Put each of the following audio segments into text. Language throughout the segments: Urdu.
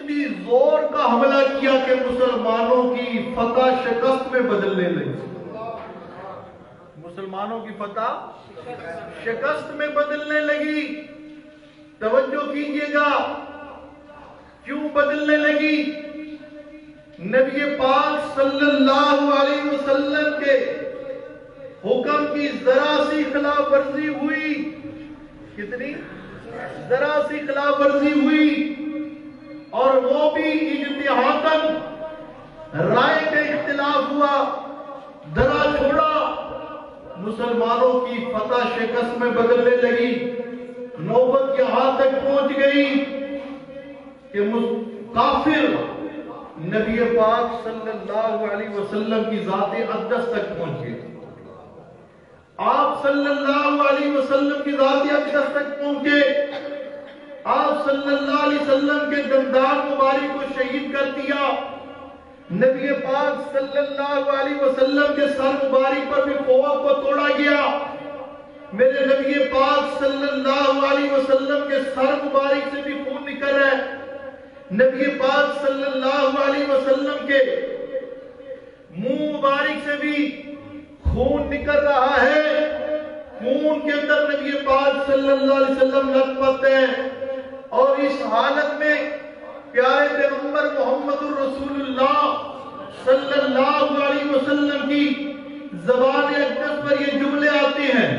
اتنی زور کا حملہ کیا کہ مسلمانوں کی فتح شکست میں بدلنے لگی. مسلمانوں کی فتح شکست میں بدلنے لگی. توجہ کیجئے گا کیوں بدلنے لگی. نبی پاک صلی اللہ علیہ وسلم کے حکم کی ذرا سی خلاف ورزی ہوئی. کتنی؟ ذرا سی خلاف ورزی ہوئی، اور وہ بھی اجتہاداً رائے کا اختلاف ہوا، درا چھوڑا، مسلمانوں کی فتح شکست میں بدلنے لگی. نوبت یہاں تک پہنچ گئی کہ کافر نبی پاک صلی اللہ علیہ وسلم کی ذات اقدس تک پہنچے. آپ صلی اللہ علیہ وسلم کی ذات اقدس تک پہنچے. آپ صلی اللہ علیہ وسلم کے دندان مبارک کو شہید کر دیا. نبی پاک صلی اللہ علیہ وسلم کے سر مبارک پر بھی فوق کو توڑا گیا. میرے نبی پاک صلی اللہ علیہ وسلم کے سر مبارک سے بھی خون نکل رہا ہے. نبی پاک صلی اللہ علیہ وسلم کے منہ مبارک سے بھی خون نکل رہا ہے. خون کے اندر نبی پاک صلی اللہ علیہ وسلم لت پت ہے. اور اس حالت میں پیارے پیغمبر محمد الرسول اللہ صلی اللہ علیہ وسلم کی زبان اقدس پر یہ جملے آتے ہیں: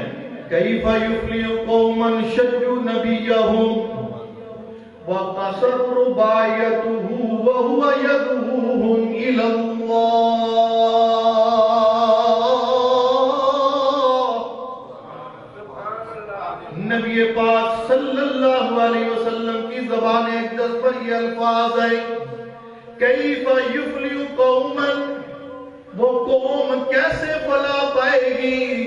کیف یفلح قوما شجوا نبیہم وقصروا بایتہ وہو یدعوہم الی اللہ. نبی پاک صلی اللہ علیہ وسلم کی زبان اقدس پر یہ الفاظ ہے: کیف یفلح قوما، وہ قوم کیسے فلاح پائے گی،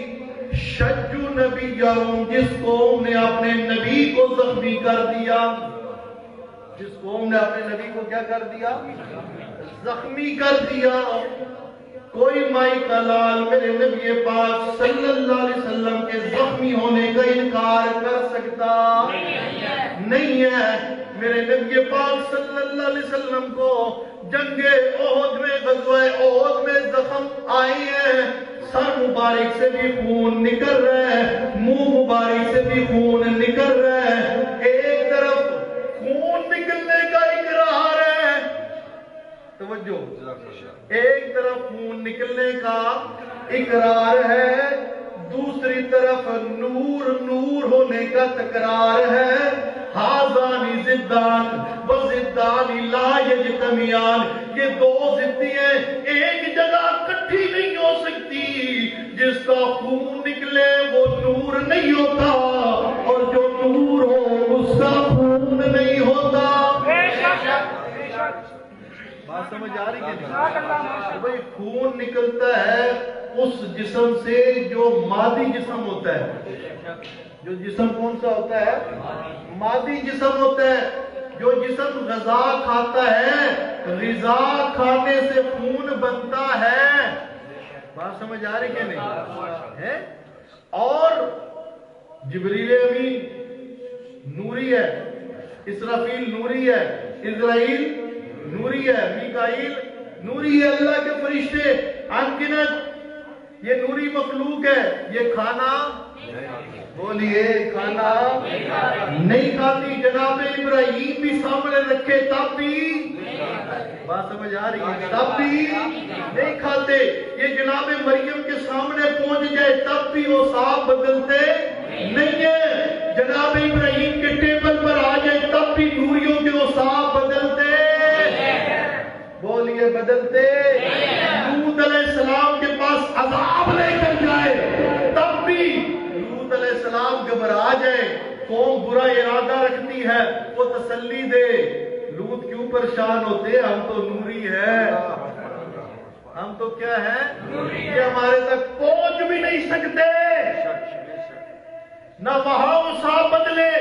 شجوا نبیہم، جس قوم نے اپنے نبی کو زخمی کر دیا. جس قوم نے اپنے نبی کو کیا کر دیا؟ زخمی کر دیا. کوئی مائی کا لال میرے نبی پاک صلی اللہ علیہ وسلم کے زخمی ہونے کا انکار کر سکتا نہیں ہے. میرے نبی پاک صلی اللہ علیہ وسلم کو جنگ احد میں، غزوہ احد میں زخم آئی ہے. سر مبارک سے بھی خون نکل رہا ہے، منہ مبارک سے بھی خون نکل رہا ہے. ایک طرف خون نکلنے کا اقرار ہے، توجہ، ایک طرف خون نکلنے کا اقرار ہے، دوسری طرف نور نور ہونے کا تکرار ہے. ہازانی ضدان و ضدان لا یجتمعان، یہ دو ضدیاں ایک جگہ اکٹھی نہیں ہو سکتی. جس کا خون نکلے وہ نور نہیں ہوتا، اور جو نور ہو اس کا خون نہیں ہوتا. بات سمجھ آ رہی ہے نہیں؟ بھئی خون نکلتا ہے اس جسم سے جو مادی جسم ہوتا ہے. جو جسم کون سا ہوتا ہے؟ مادی جسم ہوتا ہے. جو جسم غذا کھاتا ہے، غذا کھانے سے خون بنتا ہے. بات سمجھ آ رہی کہ نہیں ہے؟ اور جبریل امین نوری ہے، اسرافیل نوری ہے، اسرائیل نوری ہے، میکائیل نوری ہے. اللہ کے فرشتے انگنت، یہ نوری مخلوق ہے. یہ کھانا، بولیے، کھانا نہیں کھاتی. جناب ابراہیم بھی سامنے رکھے تب بھی، بات سمجھ آ رہی ہے، تب بھی نہیں کھاتے. یہ جناب مریم کے سامنے پہنچ جائے تب بھی وہ صاحب بدلتے نہیں ہے. جناب ابراہیم کے ٹیبل پر آ جائے تب بھی نوریوں کے وہ صاحب بدلتے، بولیے، بدلتے. لوط علیہ السلام کے پاس عذاب لے کر جائے تب بھی لوط علیہ السلام گھبرا جائے. قوم برا ارادہ رکھتی ہے، وہ تسلی دے. لوط کیوں پریشان ہوتے؟ ہم تو نوری ہیں، ہم تو کیا ہیں؟ یہ ہمارے تک پہنچ بھی نہیں سکتے. نہ وہاں وہ صاحب بدلے،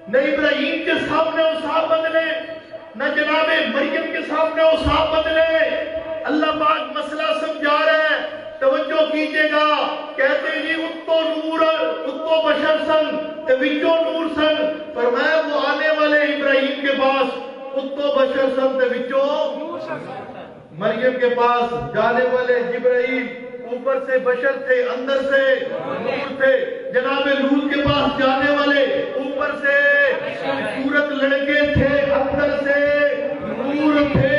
نہ ابراہیم کے سامنے وہ صاحب بدلے، نہ جناب مریم کے سامنے وہ صاحب بدلے. اللہ پاک مسئلہ سمجھا رہا ہے، توجہ کیجئے گا. کہتے جی اتو نور، اتو بشر سن، توجہ نور سن. فرمایا وہ آنے والے ابراہیم کے پاس اتو بشر سن دے وچوں مریم کے پاس جانے والے جبرائیل اوپر سے بشر تھے، اندر سے نور تھے. جناب لوط کے پاس جانے والے اوپر سے صورت لڑکے تھے، اندر سے نور تھے،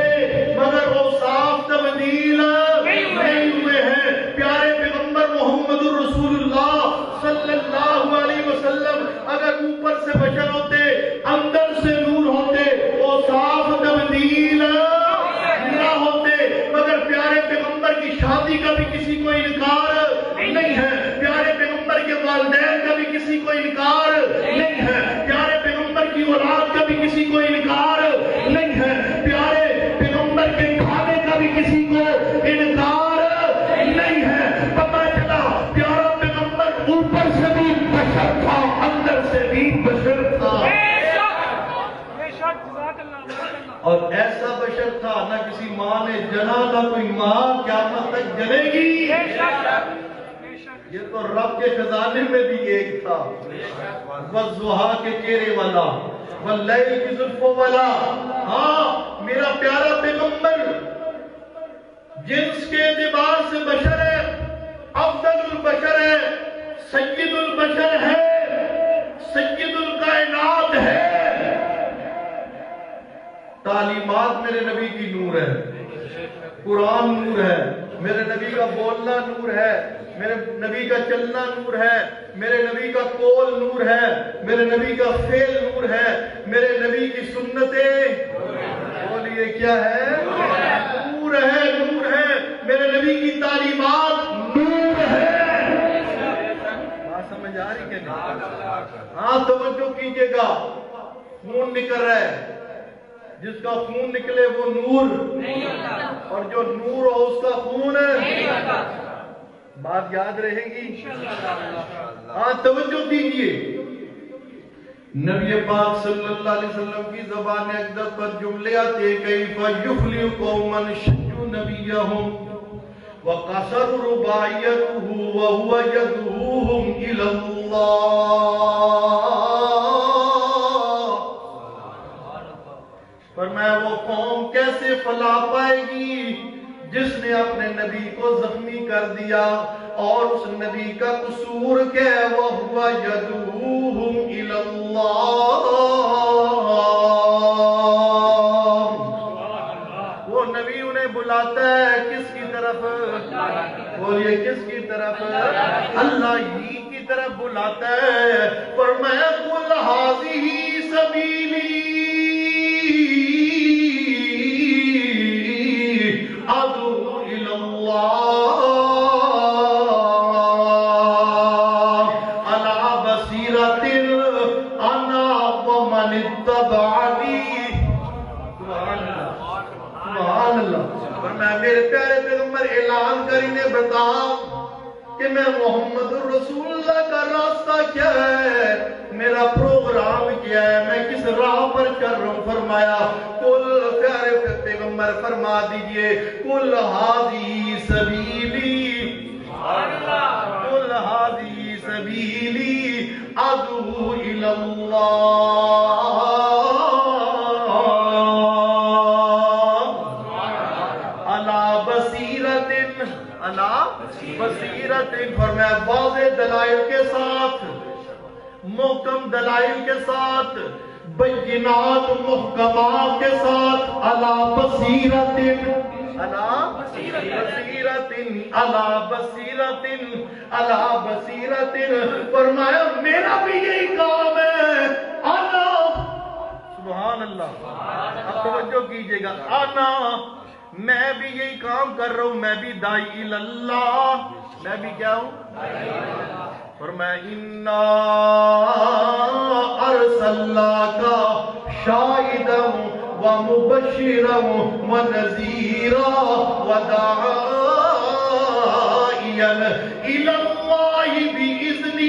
مگر وہ صاف تبدیل نہیں ہوئے ہیں. پیارے پیغمبر محمد رسول اللہ صلی اللہ علیہ وسلم اگر اوپر سے بشر ہوتے، اندر سے نور ہوتے، وہ صاف تبدیل نہ ہوتے. مگر پیارے پیغمبر کی شادی کا بھی کسی کو انکار نہیں ہے، پیارے پیغمبر کے والدین کا بھی کسی کو انکار نہیں ہے، پیارے پیغمبر کی اولاد کا بھی کسی کو انکار نہیں ہے، پیارے پیغمبر کے کھانے کا بھی کسی کو انکار نہیں ہے. پتہ چلا پیارا پیغمبر اوپر سے بھی بشر تھا، اندر سے بھی بشر تھا، اور ایسا بشر تھا نہ کسی ماں نے جنا، نہ کوئی ماں قیامت تک جنے گی. یہ تو رب کے خزانے میں بھی ایک تھا. والضحیٰ کے چہرے والا، واللیل کی زلفوں والا. ہاں میرا پیارا پیغمبر جنس کے اعتبار سے بشر ہے، افضل البشر ہے، سید البشر ہے، سید الکائنات ہے. تعلیمات میرے نبی کی نور ہے، قرآن نور ہے، میرے نبی کا بولنا نور ہے، میرے نبی کا چلنا نور ہے، میرے نبی کا قول نور ہے، میرے نبی کا فعل نور ہے، میرے نبی کی سنتیں بولیے کیا ہے؟ نور ہے، نور ہے. میرے نبی کی تعلیمات نور ہے. بات سمجھ آ رہی کہ نہیں؟ ہاں توجہ کیجئے گا. خون نکل رہا ہے، جس کا خون نکلے وہ نور نہیں ہوتا، اور جو نور ہو اس کا خون نہیں ہوتا. بات یاد رہے گی؟ ہاں توجہ دیجئے. نبی پاک صلی اللہ علیہ وسلم کی زبان اقدس پر جملے آتے کیف یفلح قوما شجوا نبیہم وقصر رباعیتہ وہو یدعوہم الی اللہ. فرمایا وہ قوم کیسے فلاح پائے گی جس نے اپنے نبی کو زخمی کر دیا، اور اس نبی کا قصور کیا ہے؟ وَهُوَ يَدْعُوهُمْ إِلَى اللَّهِ. وہ نبی انہیں بلاتا ہے کس کی طرف؟ بولیے کس کی طرف؟ اللہ ہی کی طرف بلاتا ہے. فرمایا قُلْ هَٰذِهِ سَبِيلِي ادعو الی اللہ علی بصیرۃ انا ومن اتبعنی. سبحان اللہ. فرمایا میرے پیارے پیغمبر اعلان کر انہیں بتا کہ میں محمد الرسول اللہ کا راستہ کیا ہے، میرا پروگرام کیا ہے، میں کس راہ پر چل رہا ہوں. فرمایا کل پیارے پیغمبر فرما دیجئے کل ہذی سبیلی، کل ہذی سبیلی ادعو الی اللہ علی بصیرۃ، علی بصیرۃ. فرمایا واضح دلائل کے ساتھ، محکم دلائل کے ساتھ، بینات محکمات کے ساتھ، علی بصیرۃ، علی بصیرۃ، علی بصیرۃ، علی بصیرۃ. فرمایا میرا بھی یہی کام ہے. انا، سبحان اللہ. اب توجہ کیجئے گا. انا، میں بھی یہی کام کر رہا ہوں، میں بھی داعی اللہ. میں بھی کیا ہوں؟ فرمایا انا ارسلناک شاہدا ومبشرا ونذیرا وداعیا الی اللہ باذنہ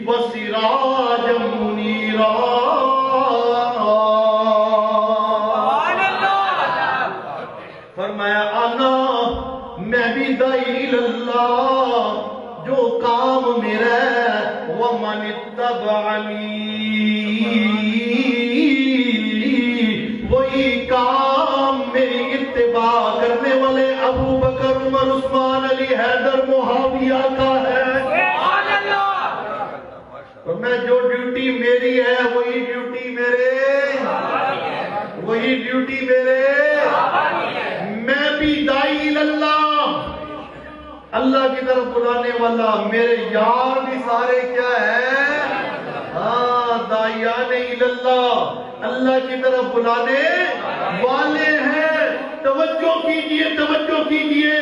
وسراجا منیرا. فرمایا انا، میں بھی داعی اللہ، جو کام میرا ہے ومن اتبعنی، عثمان علی حیدر معاویہ کا ہے۔ اور میں جو ڈیوٹی میری ہے وہی ڈیوٹی میرے، وہی ڈیوٹی میرے، میں بھی داعی اللہ، اللہ کی طرف بلانے والا، میرے یار بھی سارے کیا ہے؟ ہاں داعیان اللہ، اللہ کی طرف بلانے والے ہیں۔ توجہ کیجئے، توجہ کیجئے،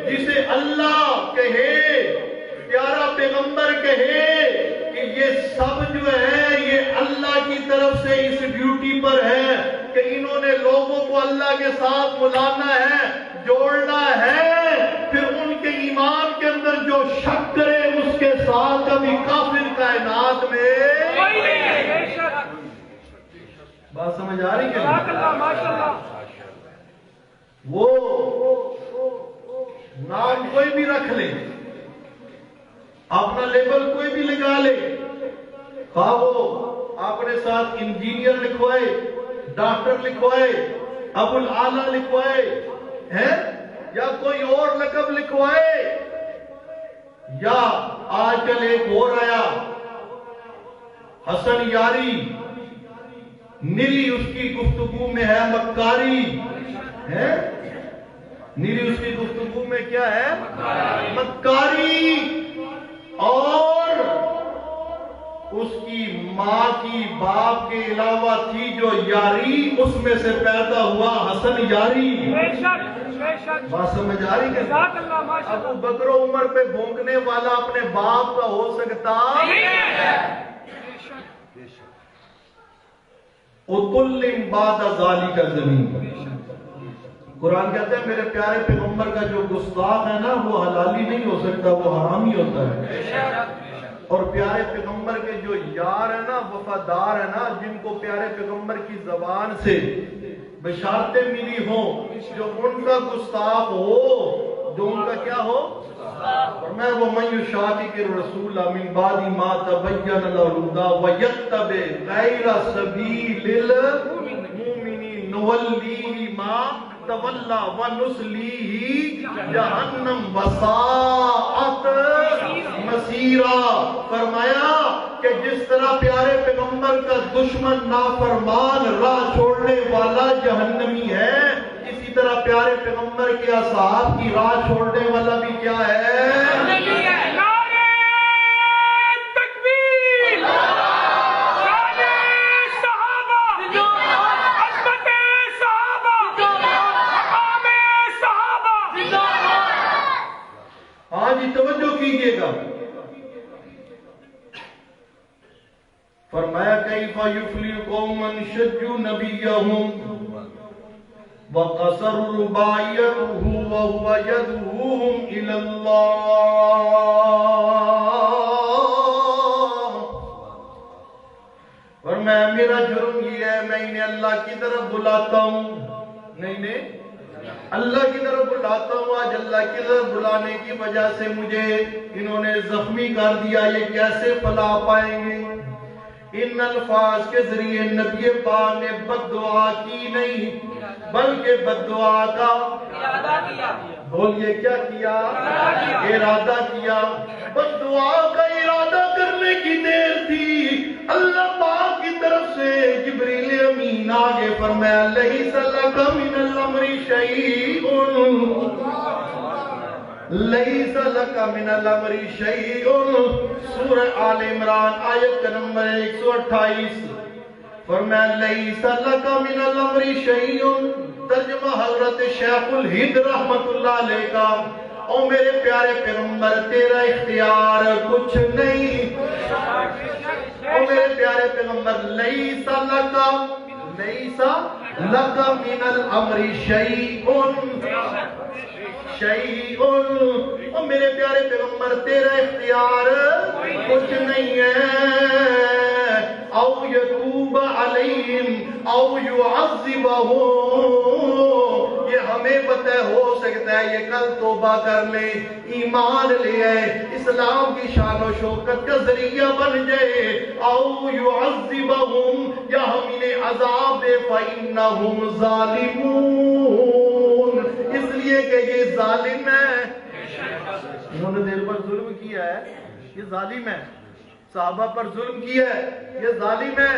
جسے اللہ کہے، پیارا پیغمبر کہے کہ یہ سب جو ہے یہ اللہ کی طرف سے اس ڈیوٹی پر ہے کہ انہوں نے لوگوں کو اللہ کے ساتھ ملانا ہے، جوڑنا ہے، پھر ان کے ایمان کے اندر جو شک کرے اس کے ساتھ کبھی کافر کائنات میں۔ بات سمجھ آ رہی ہے؟ وہ نام کوئی بھی رکھ لے، اپنا لیبل کوئی بھی لگا لے، خواہ وہ اپنے ساتھ انجینئر لکھوائے، ڈاکٹر لکھوائے، ابو العالی لکھوائے ہیں، یا کوئی اور لقب لکھوائے، یا آج کل ایک اور آیا حسن یاری، نیری اس کی گفتگو میں ہے مکاری، ہے نیری اس کی گفتگو میں کیا ہے؟ مکاری، اور اس کی ماں کی باپ کے علاوہ تھی جو یاری، اس میں سے پیدا ہوا حسن یاری۔ بات سمجھ آ رہی ہے؟ ابو بکر و عمر پہ بھونکنے والا اپنے باپ کا ہو سکتا اُتُلِّم بَعْدَ ذَلِكَ زمین۔ قرآن کہتا ہے میرے پیارے پیغمبر کا جو گستاخ ہے نا وہ حلالی نہیں ہو سکتا، وہ حرامی ہوتا ہے۔ اور پیارے پیغمبر کے جو یار ہیں نا، وفادار ہیں نا، جن کو پیارے پیغمبر کی زبان سے بشارتیں ملی ہوں، جو ان کا گستاخ ہو، جو ان کا کیا ہو؟ اور میں وَمَن يُشَاقِقِ الرَّسُولَ مِن بَعْدِ مَا تَبَيَّنَ لَهُ الْهُدَىٰ وَيَتَّبِعْ غَيْرَ سَبِيلِ الْمُؤْمِنِينَ نُوَلِّهِ مَا تَوَلَّىٰ وَنُصْلِيهِ جَهَنَّمَ وَسَاءَتْ مَصِيرًا۔ فرمایا کہ جس طرح پیارے پیغمبر کا دشمن نافرمان راہ چھوڑنے والا جہنمی ہے، اسی طرح پیارے پیغمبر کے اصحاب کی راہ چھوڑنے والا بھی کیا ہے؟ نعرہ تکبیر، شان صحابہ، عظمت صحابہ، مقام صحابہ۔ ہاں جی توجہ کیجئے گا۔ فرمایا کیف یفلح قوم شجوا نبیہم وقصروا رباعیتہ وہو یدعوہم الی اللہ۔ فرمایا میرا جرم یہ ہے میں انہیں اللہ کی طرف بلاتا ہوں، نہیں اللہ کی طرف بلاتا ہوں، آج اللہ کی طرف بلانے کی وجہ سے مجھے انہوں نے زخمی کر دیا، یہ کیسے فلاح پائیں گے؟ ان الفاظ کے ذریعے نبی پاک نے بد دعا کی نہیں بلکہ بد دعا کا ارادہ کیا۔ بولیے کیا کیا؟ ارادہ کیا۔ بد دعا کا ارادہ کرنے کی دیر تھی، اللہ پاک کی طرف سے جبریل امین آگے فرمایا لیس لک من الامر شیء، لیس لک من الامر شیء، سورہ آل عمران آیت کا نمبر 128۔ فرمایا لیس لک من الامر شیء، ترجمہ حضرت شیخ الہند رحمت اللہ علیہ کا، او میرے پیارے پیغمبر تیرا اختیار کچھ نہیں، او میرے پیارے پیغمبر لیس لک من الامر شیء، او میرے پیارے پیغمبر تیرا اختیار کچھ نہیں ہے، او یتوب علیہم او یعذبہم، یہ ہمیں پتہ ہو سکتا ہے یہ کل توبہ کر لے، ایمان لے آئے، اسلام کی شان و شوکت کا ذریعہ بن جائے، او یعذبہم، یا ہم انہیں عذاب دے فَإِنَّهُمْ ظَالِمُونَ، اس لیے کہ یہ ظالم ہے۔ انہوں نے دل پر ظلم کیا ہے، یہ ظالم ہے. صحابہ پر ظلم کیا ہے، یہ ظالم ہے.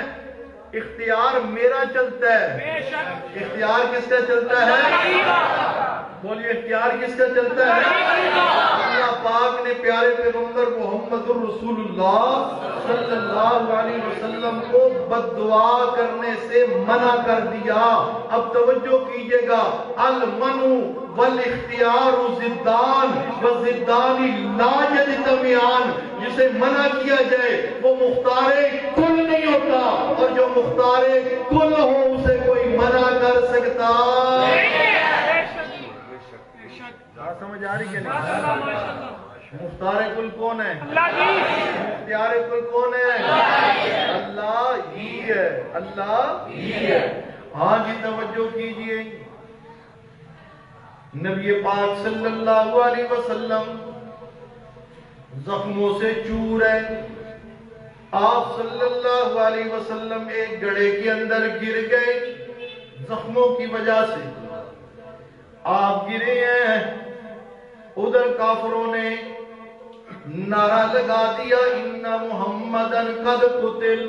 اختیار میرا چلتا ہے. اختیار کس کا چلتا ہے؟ بولیے اختیار کس کا چلتا ہے؟ اللہ پاک نے پیارے پیغمبر محمد الرسول اللہ صلی اللہ علیہ وسلم کو بد دعا کرنے سے منع کر دیا. اب توجہ کیجئے گا، المنع والاختیار ضدان وضدان لا یجتمعان. جسے منع کیا جائے وہ مختار کل نہیں ہوتا، اور جو مختار کل ہو اسے کوئی منع کر سکتا. سمجھ آ رہی کہ نہیں؟ مختار کل کون ہے؟ مختار کل کون ہے؟ اللہ ہی ہے. اللہ ہی ہے. ہاں جی توجہ کیجئے، نبی پاک صلی اللہ علیہ وسلم زخموں سے چور ہے. آپ صلی اللہ علیہ وسلم ایک گڑھے کے اندر گر گئے زخموں کی وجہ سے. آپ گرے ہیں، ادھر کافروں نے نعرہ لگا دیا ان محمدن قد قتل،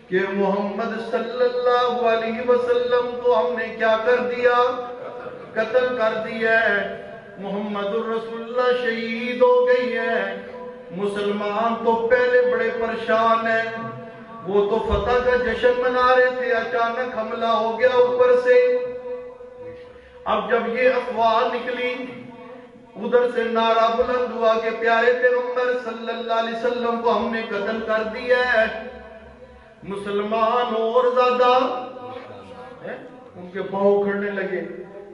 کہ محمد صلی اللہ علیہ وسلم کو ہم نے کیا کر دیا؟ قتل کر دیا ہے. محمد الرسول اللہ شہید ہو گئی ہے. مسلمان تو پہلے بڑے پریشان ہیں، وہ تو فتح کا جشن منا رہے تھے، اچانک حملہ ہو گیا اوپر سے. اب جب یہ افواہ نکلی، ادھر سے نعرہ بلند ہوا کہ پیارے پیغمبر صلی اللہ علیہ وسلم کو ہم نے قتل کر دیا ہے. مسلمان اور زیادہ ان کے پاؤں کھڑنے لگے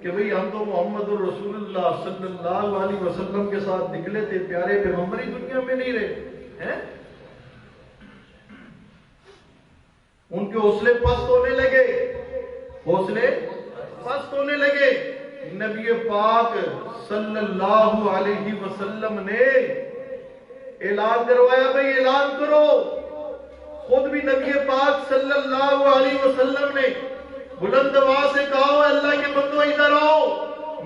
کہ بھئی ہم تو محمد الرسول اللہ صلی اللہ علیہ وسلم کے ساتھ نکلے تھے، پیارے پیغمبر ہی دنیا میں نہیں رہے. ان کے حوصلے پست ہونے لگے، حوصلے پست ہونے لگے. نبی پاک صلی اللہ علیہ وسلم نے اعلان کروایا، بھئی اعلان کرو. خود بھی نبی پاک صلی اللہ علیہ وسلم نے بلند آواز سے کہا، اللہ کے بندو ادھر آؤ،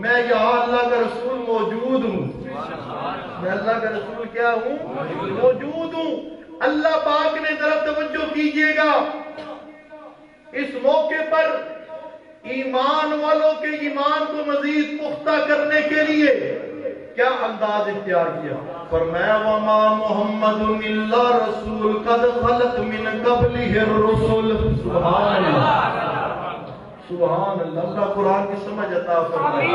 میں یہاں اللہ کا رسول موجود ہوں. میں اللہ کا رسول کیا ہوں؟ موجود ہوں. اللہ پاک نے ذرا توجہ کیجئے گا، اس موقع پر ایمان والوں کے ایمان کو مزید پختہ کرنے کے لیے کیا انداز اختیار کیا؟ فرمایا وما محمد الا رسول قد خلت من قبلہ الرسل. سبحان اللہ، سبحان اللہ. اللہ قرآن کی سمجھ عطا فرمائے.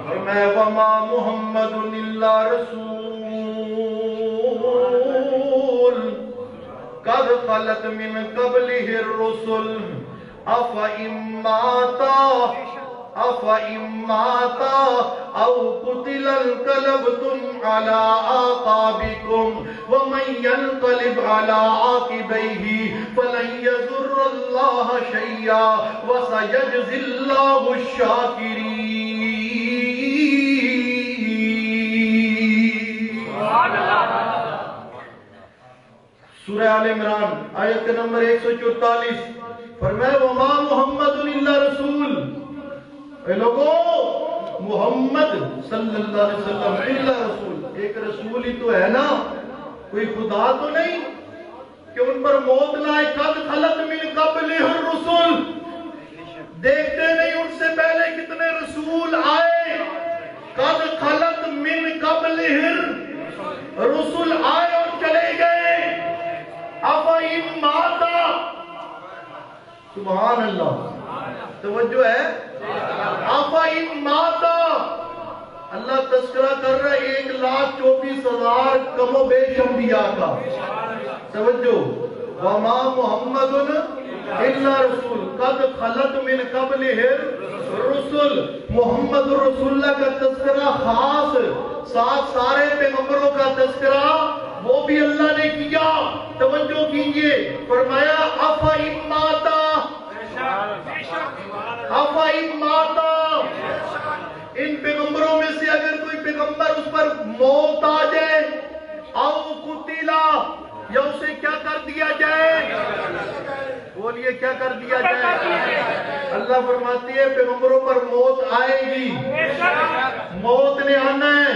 فرمایا وما محمد الا رسول قد خلت من قبلہ الرسل افإن ماتا او قتل انقلبتم على اعقابكم ومن ينقلب على عاقبيه فلن يضر الله شيئا وسيجزي الله الشاكرين. سورہ آل عمران آیت نمبر 144. فرمایا وما محمد الا رسول، اے لوگوں محمد صلی اللہ علیہ وسلم الا رسول، ایک رسول ہی تو ہے نا، کوئی خدا تو نہیں کہ ان پر موت نہ آئے. قد خلت من قبلہ الرسل، دیکھتے نہیں ان سے پہلے کتنے رسول آئے. قد خلت من قبلہ الرسل، آئے اور چلے گئے. افإن ماتا، سبحان اللہ، توجہ ہے. افإن ماتا، اللہ تذکرہ کر رہا ہے 1,24,000 کم و بیش انبیاء کا. توجہ، وما محمد الا رسول قد خلت من قبلہ الرسل. محمد الرسول اللہ کا تذکرہ خاص، ساتھ سارے پیغمبروں کا تذکرہ وہ بھی اللہ نے کیا. توجہ کیجئے، فرمایا افإن ماتا، افإن ماتا، ان پیغمبروں میں سے اگر کوئی پیغمبر اس پر موت آ جائے، او قتلا، یا اسے کیا کر دیا جائے؟ بولیے کیا کر دیا جائے؟ اللہ فرماتی ہے پیغمبروں پر موت آئے گی، موت نے آنا ہے،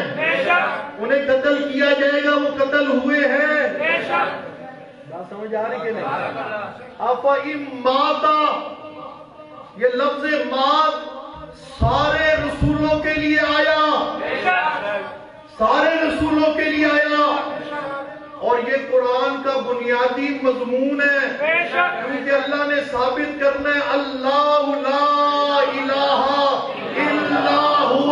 انہیں قتل کیا جائے گا، وہ قتل ہوئے ہیں۔ بات سمجھ آ رہی کہ نہیں؟ افَإِن مَاتَ، یہ لفظ مات سارے رسولوں کے لیے آیا، سارے رسولوں کے لیے آیا، اور یہ قرآن کا بنیادی مضمون ہے، کیونکہ اللہ نے ثابت کرنا ہے اللہ لا الہ الا هو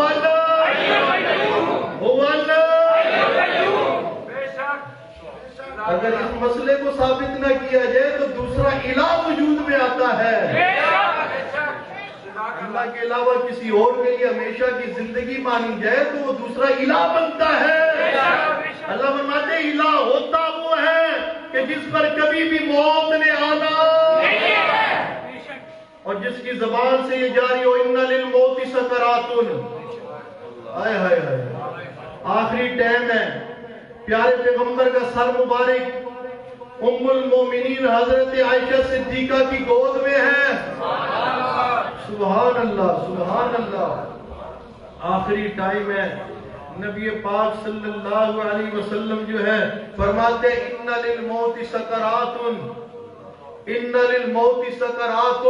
اگر اس مسئلے کو ثابت نہ کیا جائے تو دوسرا الہ وجود میں آتا ہے۔ اللہ کے علاوہ کسی اور کے لیے ہمیشہ کی زندگی مانی جائے تو وہ دوسرا الہ بنتا ہے۔ اللہ فرماتے ہیں الہ ہوتا وہ ہے کہ جس پر کبھی بھی موت نے آنا اور جس کی زبان سے یہ جاری ہو اِنَّ لِلْمَوْتِ سَكَرَاتٌ۔ آئے ہائے ہائے، آخری ٹائم ہے، پیارے پیغمبر کا سر مبارک ام المومنین حضرت عائشہ صدیقہ کی گود میں ہے۔ سبحان اللہ، سبحان اللہ، آخری ٹائم ہے۔ نبی پاک صلی اللہ علیہ وسلم جو ہے فرماتے اِنَّ لِلْمَوْتِ سَكَرَاتٌ، اِنَّ لِلْمَوْتِ سَكَرَاتٌ،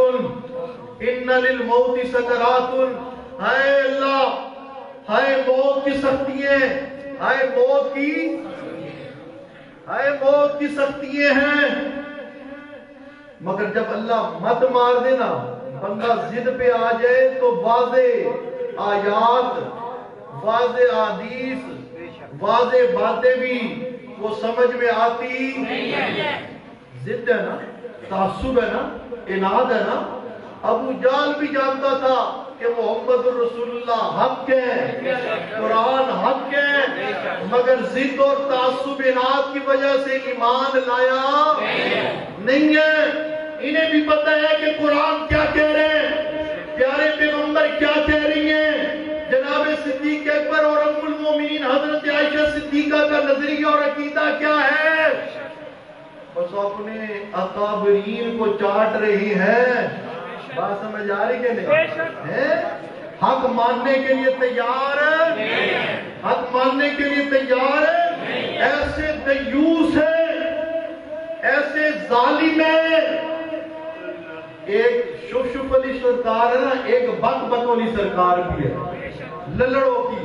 اِنَّ لِلْمَوْتِ سَكَرَاتٌ۔ ہائے اللہ، ہائے موت کی سختیاں، ہائے موت کی، ہائے موت کی سختیاں ہیں، مگر جب اللہ مت مار دینا بندہ ضد پہ آ جائے تو واضح آیات، واضح حدیث، واضح باتیں بھی وہ سمجھ میں آتی ضد ہے نا، تعصب ہے نا، اناد ہے نا۔ ابو جہل بھی جانتا تھا کہ محمد الرسول اللہ حق ہے، قرآن حق ہے، مگر ضد اور تعصب اناد کی وجہ سے ایمان لایا نہیں ہے۔ انہیں بھی پتہ ہے کہ قرآن کیا کہہ رہے ہیں، پیارے پیغمبر کیا کہہ رہی ہیں، جناب صدیق اکبر اور ام المومنین حضرت عائشہ صدیقہ کا نظریہ اور عقیدہ کیا ہے، بس اپنے اکابرین کو چاٹ رہی ہے۔ بات سمجھ آ رہی کہ نہیں؟ حق ماننے کے لیے تیار ہے، حق ماننے کے لیے تیار ہے، ایسے دیوس ہے، ایسے ظالم ہے۔ ایک شف علی سرکار ہے نا، ایک بک بک والی سرکار بھی ہے، للڑوں کی۔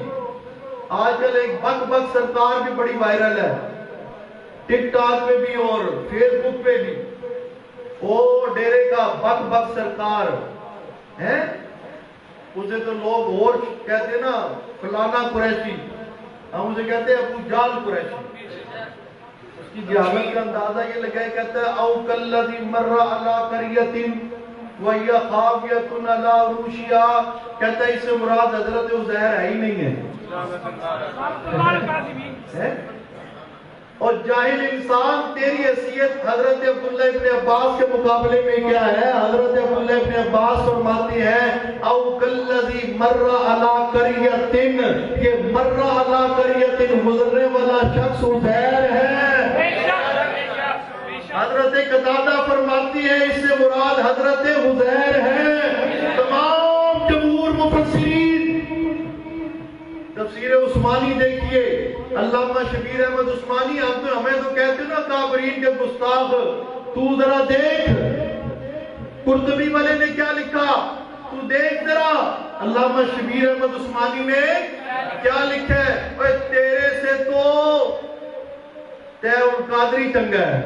آج کل ایک بک بک سرکار بھی بڑی وائرل ہے، ٹک ٹاک پہ بھی اور فیس بک پہ بھی۔ وہ ڈیرے کا بک بک سرکار ہے، اسے تو لوگ اور کہتے ہیں نا فلانا قریشی، ہم اسے کہتے ہیں ابو جال قریشی۔ اس کی جہالت کا اندازہ یہ لگائے، کہتا ہے او کالذی مر علی قریۃ وہی خاویۃ علی عروشہا، کہتا ہے اس سے مراد حضرت عزیر ہے ہی نہیں ہے۔ اور جاہل انسان تیری حیثیت حضرت عبداللہ ابن عباس کے مقابلے میں کیا ہے؟ حضرت عبداللہ ابن عباس فرماتے ہیں او کالذی مر علی قریۃ، یہ مر علی قریۃ گزرنے والا شخص عزیر ہے۔ حضرت قتادہ فرماتی ہے اس سے مراد حضرت عزیر ہے۔ تمام جمہور مفسرین تفسیر عثمانی دیکھیے، علامہ شبیر احمد عثمانی، ہمیں تو کہتے ہیں نا کافرین کے گستاخ، تو ذرا دیکھ قرطبی والے نے کیا لکھا، تو دیکھ ذرا علامہ شبیر احمد عثمانی نے کیا لکھا ہے۔ اے تیرے سے تو تیون قادری چنگا ہے۔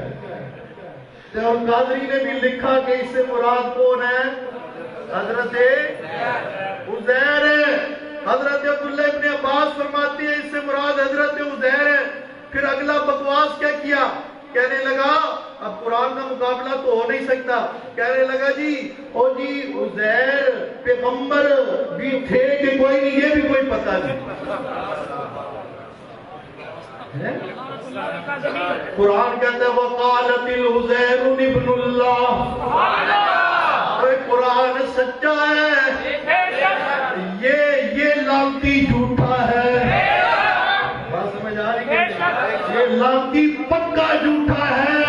تیون قادری نے بھی لکھا کہ اس سے مراد کون ہے؟ حضرت عزیر ہے۔ حضرت عبداللہ ابن عباس فرماتی ہے اس سے مراد حضرت عزیر ہے۔ پھر اگلا بکواس کیا کیا، کہنے لگا اب قرآن کا مقابلہ تو ہو نہیں سکتا، کہنے لگا جی او جی عزیر پیغمبر بھی تھے کہ کوئی نہیں، یہ بھی کوئی پتہ نہیں۔ قرآن کہتا ہے وَقَالَتِ الْعُزَيْرُ ابْنُ اللَّهِ، قرآن سچا ہے، یہ لانتی جھوٹا ہے۔ بات سمجھ آ رہی ہے؟ یہ لانتی پکا جھوٹا ہے،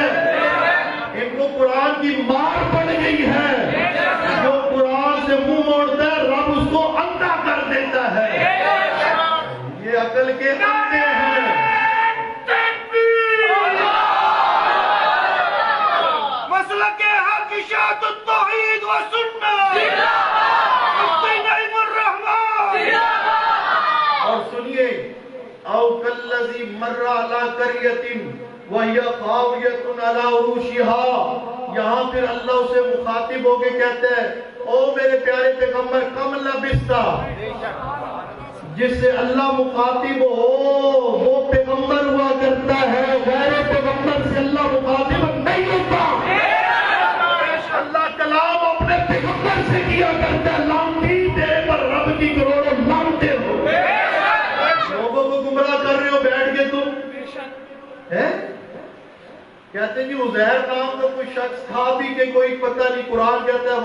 ان کو قرآن کی مار پڑ گئی ہے۔ جو قرآن کے اندھے ہیں. مسلک حق اشاعت التوحید و سنت مفتی نعیم الرحمن. اور سنیے او کالذی مر علی قریۃ وہی خاویۃ علی عروشہا. یہاں پھر اللہ اسے مخاطب ہو کے کہتے ہیں او میرے پیارے پیغمبر کم لبثتا. جس سے اللہ مخاطب ہو وہ پیغمبر ہوا کرتا ہے, غیر پیغمبر سے اللہ مخاطب نہیں ہوتا. اللہ کلام اپنے پیغمبر سے کیا کرتا ہے. لانتی تیرے پر رب کی کروڑوں لانتے ہو. لوگوں کو گمراہ کر رہے ہو بیٹھ کے تم. کہتے ہیں جی عزیر نام کا کوئی شخص تھا بھی کہ کوئی پتہ نہیں. قرآن کہتا ہے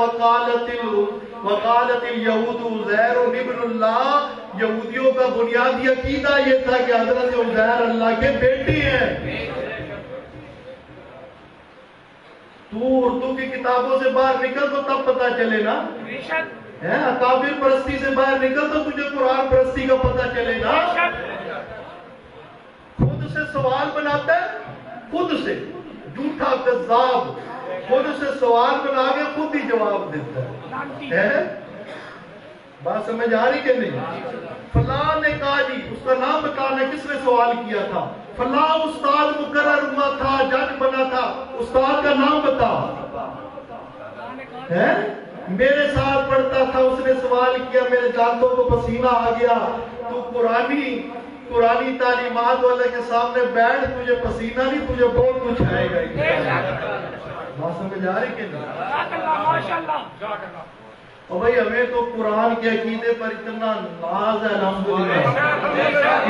وقالت الیہود عزیر ابن اللہ. یہودیوں کا بنیادی عقیدہ یہ تھا کہ حضرت عزیر اللہ کے بیٹے ہیں. تو اردو کی کتابوں سے باہر نکل تو تب پتہ چلے نا. اکابر پرستی سے باہر نکل تو تجھے قرآن پرستی کا پتہ چلے نا. خود سے سوال بناتا ہے, خود سے جھوٹا کذاب, خود سے سوال بنا کے خود ہی جواب دیتا ہے. بات سمجھ آ رہی کہ نہیں؟ فلاں نے کہا جی, اس کا نام بتانا کس نے سوال کیا تھا. فلاں استاد مقرر ہوا تھا, جج بنا تھا, استاد کا نام بتا. میرے ساتھ پڑھتا تھا, اس نے سوال کیا, میرے دانتوں کو پسینہ آ گیا. تو قرآنی تعلیمات والے کے سامنے بیٹھ, تجھے پسینہ نہیں, تجھے بہت کچھ آئے گا. بات سمجھ آ رہی کہ نہیں؟ اور بھائی ہمیں تو قرآن کے عقیدے پر اتنا ناز ہے, الحمدللہ,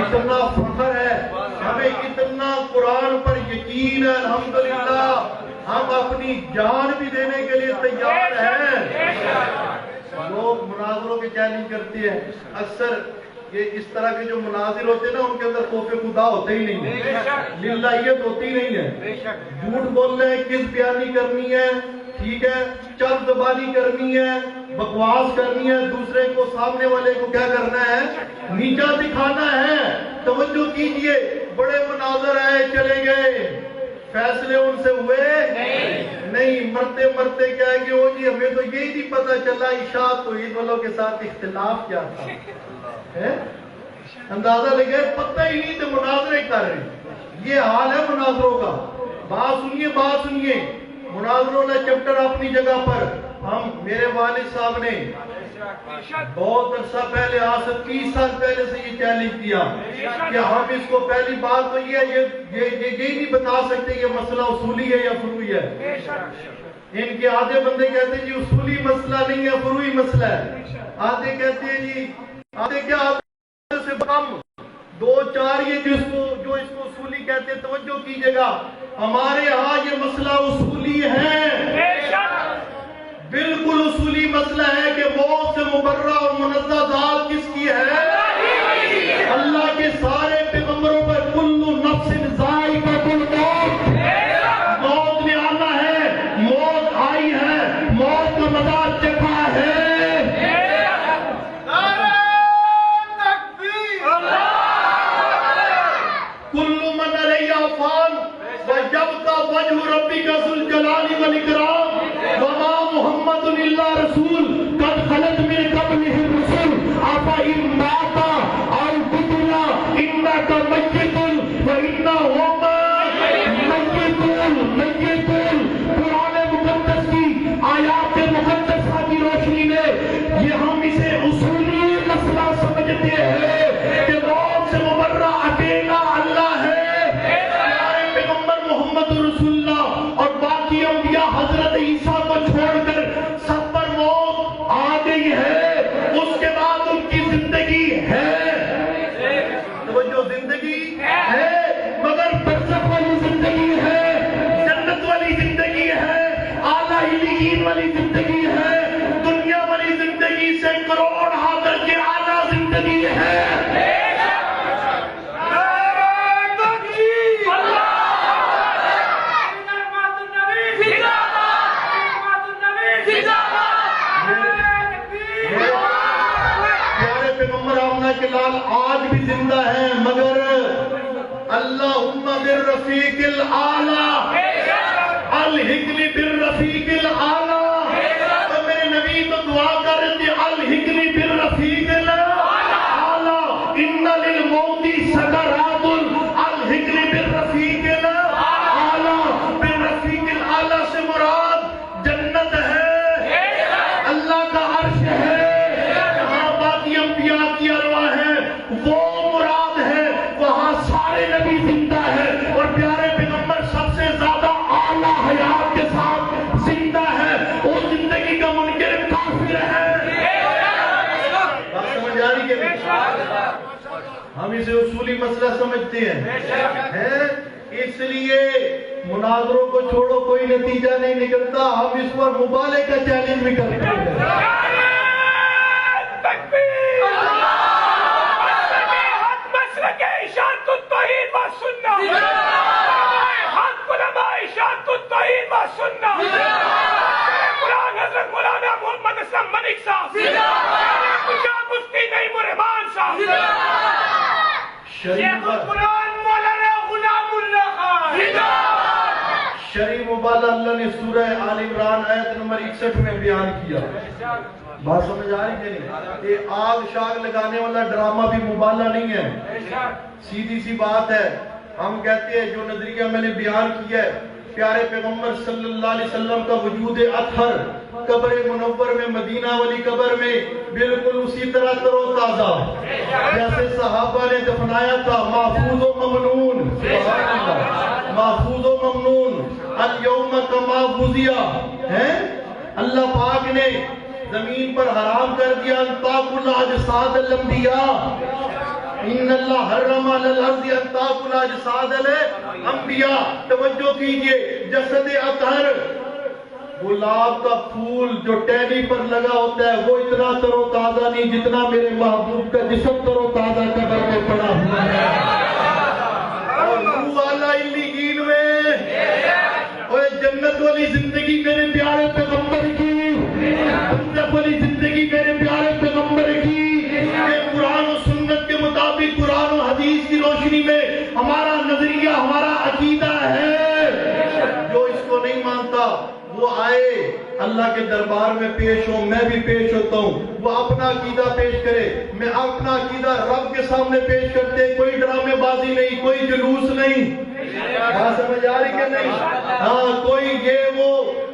اتنا فخر ہے, ہمیں اتنا قرآن پر یقین ہے الحمدللہ, ہم اپنی جان بھی دینے کے لیے تیار ہیں. لوگ مناظروں کے چیلنج کرتے ہیں. اکثر یہ اس طرح کے جو مناظر ہوتے ہیں نا, ان کے اندر خوف خدا ہوتے ہی نہیں ہے, للہیت ہوتی نہیں ہے. جھوٹ بولنا ہے, کس بیانی کرنی ہے, ٹھیک ہے, چل زبانی کرنی ہے, بکواس کرنی ہے, دوسرے کو سامنے والے کو کیا کرنا ہے, نیچا دکھانا ہے. توجہ کیجئے, بڑے مناظر آئے چلے گئے, فیصلے ان سے ہوئے نہیں. مرتے مرتے کیا ہے کہ وہ جی ہمیں تو یہی نہیں پتا چلا اشاعت توحید والوں کے ساتھ اختلاف کیا تھا. اندازہ لگے پتہ ہی نہیں تو مناظرے کر رہے. یہ حال ہے مناظروں کا. بات سنیے, مناظروں نے چپٹر اپنی جگہ پر. میرے والد صاحب نے بہت عرصہ پہلے, آج سے 30 سال پہلے سے یہ چیلنج کیا کہ ہم اس کو, پہلی بات تو یہ نہیں بتا سکتے یہ مسئلہ اصولی ہے یا فروعی ہے. ان کے آدھے بندے کہتے ہیں جی اصولی مسئلہ نہیں ہے, فروعی مسئلہ ہے. آدھے کہتے ہیں جی, آدھے کیا سے کم 2-4 یہ جو اس کو اصولی کہتے ہیں. توجہ کیجئے گا, ہمارے ہاں یہ مسئلہ اصولی ہے, بالکل اصولی مسئلہ ہے کہ موت سے مبرہ اور منزہ ذات کس کی ہے, اللہ کے سارے پیغمبروں پر کل نفس ذائقۃ الموت, موت نے آنا ہے, موت آئی ہے, موت کا مزہ چکھا ہے. کل من علیہا فان ویبقی وجہ ربک ذو الجلال والاکرام وما محمد الا رسول قد خلت من قبلہ الرسل افإن مات او قتل انک میت وانہم میتون. قرآن مقدس کی آیات مقدسہ کی روشنی میں یہ ہم اسے اصولی مسئلہ سمجھتے ہیں کہ موت سے مبرہ اکیلا اللہ ہے. ہمارے پیغمبر محمد رسول اللہ اور باقی انبیاء حضرت عیسیٰ کو چھوڑ کر سب پر موت آ گئی ہے. اس کے بعد ان کی زندگی ہے, وہ جو زندگی ہے, مگر برزخ والی زندگی ہے, جنت والی زندگی ہے, اعلیٰ علیین والی زندگی ہے, دنیا والی زندگی سے کروڑ ہاتھ کے اعلیٰ زندگی ہے. پیارے پیغمبر آمنہ کے لال آج بھی زندہ ہیں. بالرفیق الاعلی، الحقنی بالرفیق الاعلی۔ تو میرے نبی تو دعا کر رہے تھے الحقنی بالرفیق الاعلی، ان للموت سکرات، الحقنی بالرفیق الاعلی۔ بالرفیق الاعلی سے مراد جنت ہے، اللہ کا عرش ہے، جہاں باقی انبیاء کی ارواح ہے وہ مراد ہے، وہاں سارے نبی زندہ ہے، اور پیارے پیغمبر سب سے زیادہ اعلیٰ حیات کے ساتھ زندہ ہے، وہ زندگی کا منکر کافر ہے۔ بات سمجھ آ رہی کہ نہیں؟ ہم اسے اصولی مسئلہ سمجھتے ہیں، اس لیے مناظروں کو چھوڑو، کوئی نتیجہ نہیں نکلتا، ہم اس پر مبالغے کا چیلنج بھی کرتے ہیں۔ شرعی مبالغہ اللہ نے سورہ آل عمران آیت نمبر 61 میں بیان کیا۔ بات سمجھ آ رہی کہ نہیں؟ یہ آگ شاگ لگانے والا ڈرامہ بھی مبالغہ نہیں ہے، سیدھی سی بات ہے۔ ہم کہتے ہیں جو نظریہ میں نے بیان کیا ہے، پیارے پیغمبر صلی اللہ علیہ وسلم کا وجود اطہر قبر منور میں، مدینہ والی قبر میں بالکل اسی طرح تر و تازہ جیسے صحابہ نے دفنایا تھا، محفوظ و ممنون، سبحان اللہ، محفوظ و ممنون، الیوم کما وضع ہے۔ اللہ پاک نے زمین پر حرام کر دیا ان تاکل اجساد الانبیاء، ان اللہ حرم علی الارض ان تاکل اجساد الانبیاء۔ توجہ کیجئے، جسد اطہر، گلاب کا پھول جو ٹہنی پر لگا ہوتا ہے وہ اتنا تر و تازہ نہیں جتنا میرے محبوب کا جسم تر و تازہ قبر میں پڑا ہوا ہے۔ اور روح والا علیین میں، اور جنت والی زندگی میرے پیارے پیغمبر کی، جنت والی زندگی میرے پیارے پیغمبر کی، یہ قرآن و سنت کے مطابق قرآن و حدیث کی روشنی میں ہمارا نظریہ، ہمارا عقیدہ ہے۔ جو اس کو نہیں مانتا وہ آئے اللہ کے دربار میں پیش ہو، میں بھی پیش ہوتا ہوں، وہ اپنا عقیدہ پیش کرے، میں اپنا عقیدہ رب کے سامنے پیش کرتے، کوئی ڈرامے بازی نہیں، کوئی جلوس نہیں۔ بات سمجھ آ رہی کہ نہیں؟ ہاں، کوئی یہ وہ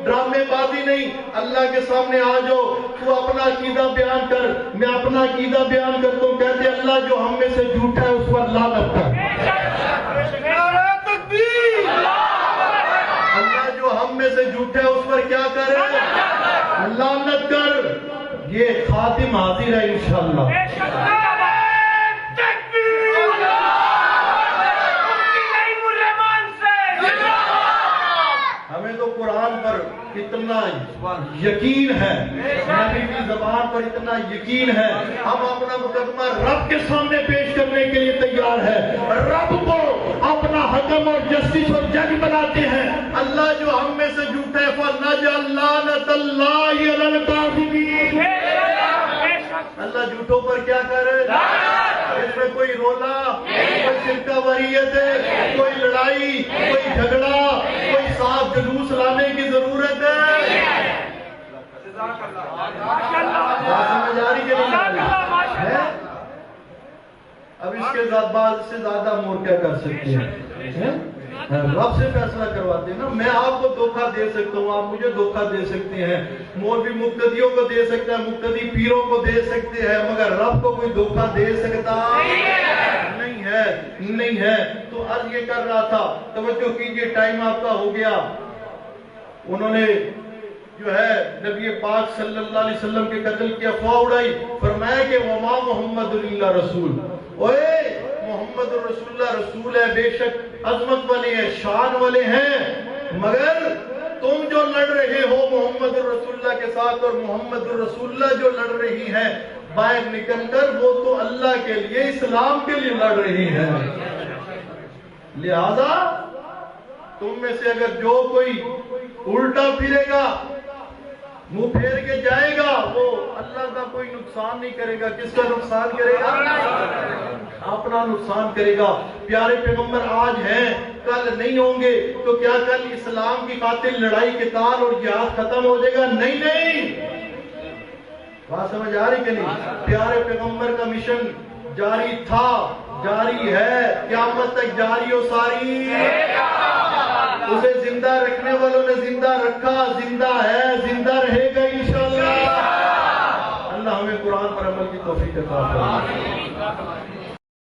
ڈرامے بازی نہیں، اللہ کے سامنے آ جاؤ، تو اپنا عقیدہ بیان کر، میں اپنا عقیدہ بیان کرتا ہوں، کہتے اللہ جو ہم میں سے جھوٹا ہے اس پر لعنت کر، اللہ جو ہم میں سے جھوٹا ہے اس پر کیا کرے، لعنت کر۔ یہ خاتم حاضر ہے انشاءاللہ۔ ہمیں تو قرآن پر اتنا یقین ہے، نبی کی زبان پر اتنا یقین ہے، ہم اپنا مقدمہ رب کے سامنے پیش کرنے کے لیے تیار ہے، رب کو اپنا حکم اور جسٹس اور جج بناتے ہیں۔ اللہ جو ہم میں سے جھوٹا ہے فَلْنَجْعَلْ لَعْنَةَ اللَّهِ عَلَى الْكَاذِبِينَ، اللہ جھوٹوں پر کیا کرے، اس میں کوئی رولا، کوئی شرکہ واریت ہے، کوئی لڑائی، کوئی جھگڑا، کوئی صاف جلوس لانے کی ضرورت ہے۔ سمجھ آ رہی کہ نہیں؟ اب اس کے بعد سے زیادہ مور کیا کر سکتے ہیں؟ رب سے فیصلہ کرواتے ہیں نا۔ میں آپ کو دھوکہ دے سکتا ہوں، آپ مجھے دھوکہ دے سکتے ہیں، مولوی مقتدیوں کو دے سکتا ہے، مقتدی پیروں کو دے سکتے ہیں، مگر رب کو کوئی دھوکہ دے سکتا نہیں ہے۔ تو عرض یہ کر رہا تھا، توجہ کیجئے، ٹائم آپ کا ہو گیا۔ انہوں نے جو ہے نبی پاک صلی اللہ علیہ وسلم کے قتل کی افواہ اڑائی، فرمایا کہ وما محمد الا رسول، اوے محمد رسول اللہ رسول ہے، بے شک عظمت والے ہیں، شان والے ہیں، مگر تم جو لڑ رہے ہو محمد رسول اللہ کے ساتھ، اور محمد رسول اللہ جو لڑ رہی ہے باہر نکل کر، وہ تو اللہ کے لیے، اسلام کے لیے لڑ رہی ہے۔ لہذا تم میں سے اگر جو کوئی الٹا پھرے گا، منہ پھیر کے جائے گا، وہ اللہ کا کوئی نقصان نہیں کرے گا۔ کس کا نقصان کرے گا؟ اپنا نقصان کرے گا۔ پیارے پیغمبر آج ہیں کل نہیں ہوں گے تو کیا کل اسلام کی خاطر لڑائی قتال اور جہاد ختم ہو جائے گا؟ نہیں بات سمجھ آ رہی کہ نہیں؟ پیارے پیغمبر کا مشن جاری تھا، جاری ہے، قیامت تک جاری و ساری، اسے زندہ رکھنے والوں نے زندہ رکھا، زندہ ہے، زندہ رہے گا انشاءاللہ۔ اللہ ہمیں قرآن پر عمل کی توفیق عطا فرمائے۔